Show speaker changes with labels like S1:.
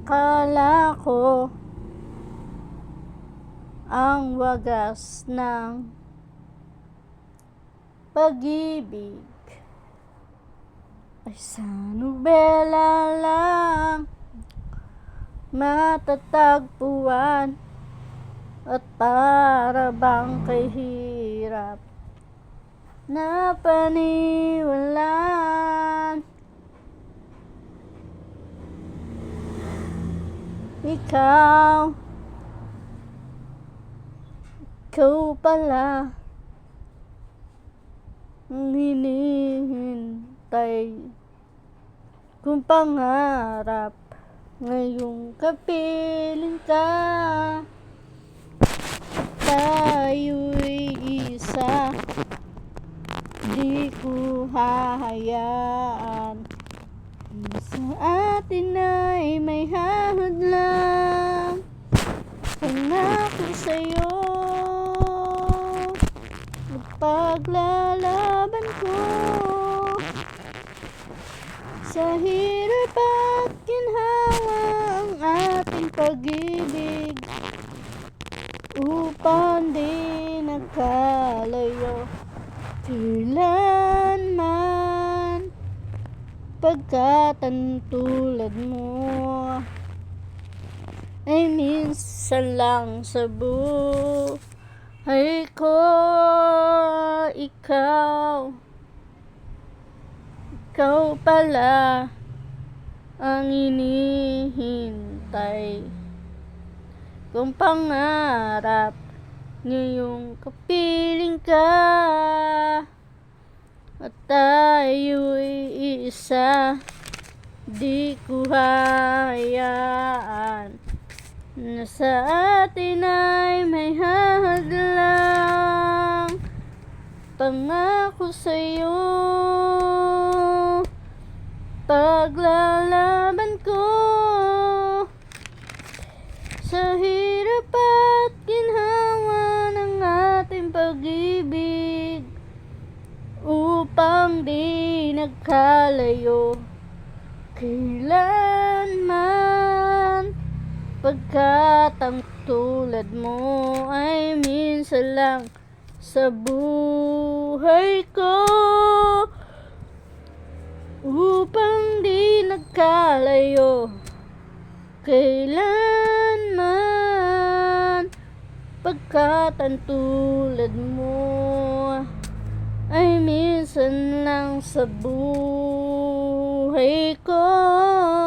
S1: Akala ko ang wagas ng pag-ibig ay sa nobela lang matatagpuan, at para bang kay hirap na paniwalaan. Ikaw pala ang hinihintay kong pangarap. Ngayong kapiling ka, tayo'y isa, di ko hahayaan na sa atin ay may hadlang. Pangako sa'yo, paglalaban ko sa hirap at ginhawa ang ating pag-ibig, upang di nagkalayo kailanman, pagkat ang tulad mo ay minsan lang sa buhay ko. Ikaw pala ang hinihintay kong pangarap. Ngayong kapiling ka, at tayo'y isa, di ko hahayaan na sa atin ay may hadlang. Pangako sa'yo, paglalaban ko sa hirap at ginhawa ng ating pag-ibig, upang di nagkalayo kailanman, pagkat ang tulad mo ay minsan lang sa buhay ko, upang di nagkalayo kailanman, pagkat ang tulad mo ay minsan lang sa buhay ko.